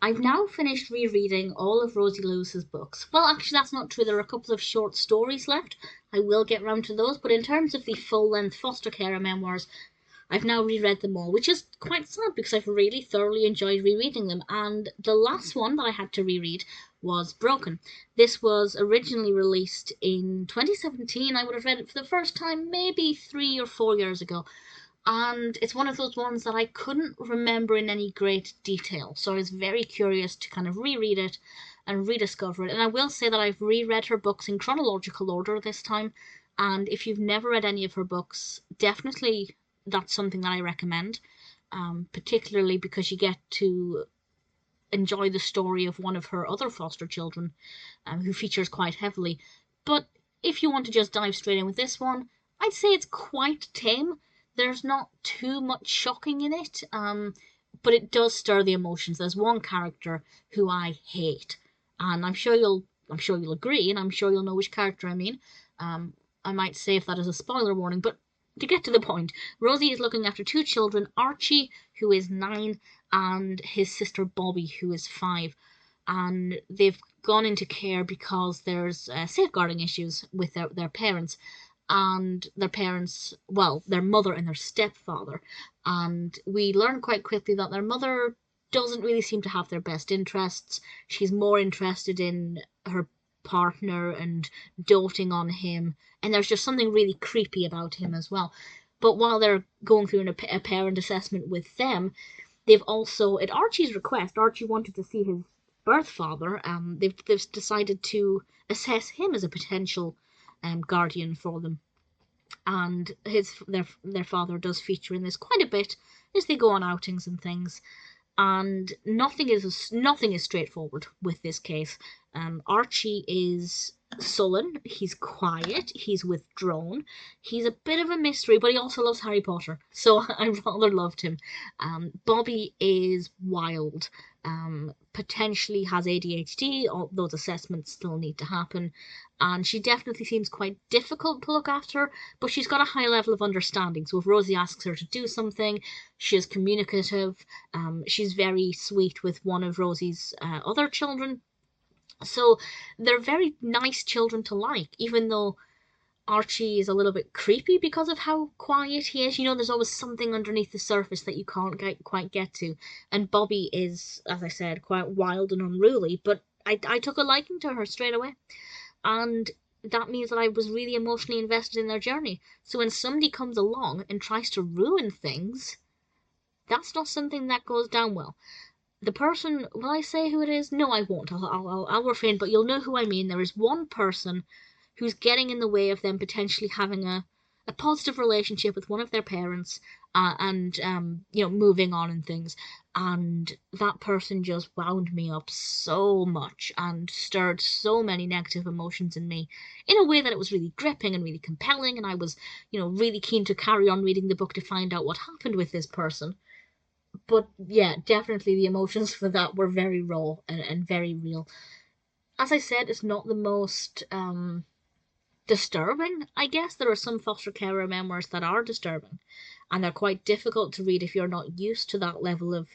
I've now finished rereading all of Rosie Lewis's books. Well, actually, that's not true. There are a couple of short stories left. I will get round to those. But in terms of the full-length foster care memoirs, I've now reread them all, which is quite sad because I've really thoroughly enjoyed rereading them. And the last one that I had to reread was Broken. This was originally released in 2017. I would have read it for the first time maybe 3 or 4 years ago. And it's one of those ones that I couldn't remember in any great detail, so I was very curious to kind of reread it and rediscover it. And I will say that I've reread her books in chronological order this time, and if you've never read any of her books, definitely that's something that I recommend, particularly because you get to enjoy the story of one of her other foster children, who features quite heavily. But if you want to just dive straight in with this one, I'd say it's quite tame. There's not too much shocking in it, but it does stir the emotions. There's one character who I hate, and I'm sure you'll agree, and I'm sure you'll know which character I mean. I might save that as a spoiler warning, but to get to the point, Rosie is looking after two children, Archie, who is 9, and his sister Bobbi, who is 5. And they've gone into care because there's safeguarding issues with their parents. And their parents, well, their mother and their stepfather. And we learn quite quickly that their mother doesn't really seem to have their best interests. She's more interested in her partner and doting on him. And there's just something really creepy about him as well. But while they're going through a parent assessment with them, they've also, at Archie's request, Archie wanted to see his birth father. They've decided to assess him as a potential guardian for them, and their father does feature in this quite a bit as they go on outings and things. And nothing is straightforward with this case. Archie is sullen, he's quiet, he's withdrawn, he's a bit of a mystery, but he also loves Harry Potter, so I rather loved him. Bobbi is wild, potentially has ADHD, those assessments still need to happen, and she definitely seems quite difficult to look after, but she's got a high level of understanding, so if Rosie asks her to do something, she is communicative. She's very sweet with one of Rosie's other children. So they're very nice children to like, even though Archie is a little bit creepy because of how quiet he is. You know, there's always something underneath the surface that you can't quite get to. And Bobbi is, as I said, quite wild and unruly, but I took a liking to her straight away. And that means that I was really emotionally invested in their journey. So when somebody comes along and tries to ruin things, that's not something that goes down well. The person, will I say who it is? No, I won't. I'll refrain, but you'll know who I mean. There is one person who's getting in the way of them potentially having a positive relationship with one of their parents, and moving on and things. And that person just wound me up so much and stirred so many negative emotions in me in a way that it was really gripping and really compelling, and I was, really keen to carry on reading the book to find out what happened with this person. But yeah, definitely the emotions for that were very raw and very real. As I said, it's not the most disturbing, I guess. There are some foster carer memoirs that are disturbing, and they're quite difficult to read if you're not used to that level of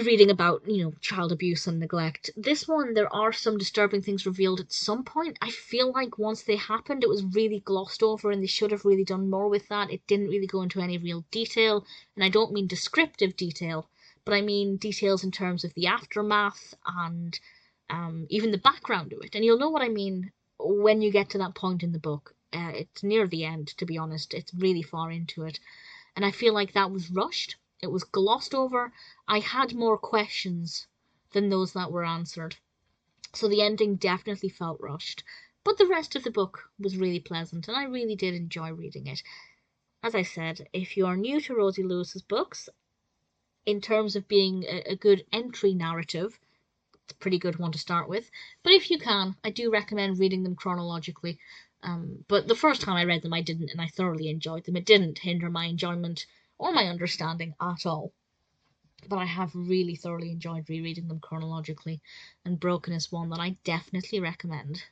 reading about, child abuse and neglect. This one, there are some disturbing things revealed at some point. I feel like once they happened, it was really glossed over, and they should have really done more with that. It didn't really go into any real detail, and I don't mean descriptive detail, but I mean details in terms of the aftermath and even the background to it. And you'll know what I mean when you get to that point in the book. It's near the end, to be honest. It's really far into it. And I feel like that was rushed. It was glossed over. I had more questions than those that were answered. So the ending definitely felt rushed. But the rest of the book was really pleasant, and I really did enjoy reading it. As I said, if you are new to Rosie Lewis's books, in terms of being a good entry narrative, it's a pretty good one to start with. But if you can, I do recommend reading them chronologically. But the first time I read them, I didn't, and I thoroughly enjoyed them. It didn't hinder my enjoyment or my understanding at all. But I have really thoroughly enjoyed rereading them chronologically, and Broken is one that I definitely recommend.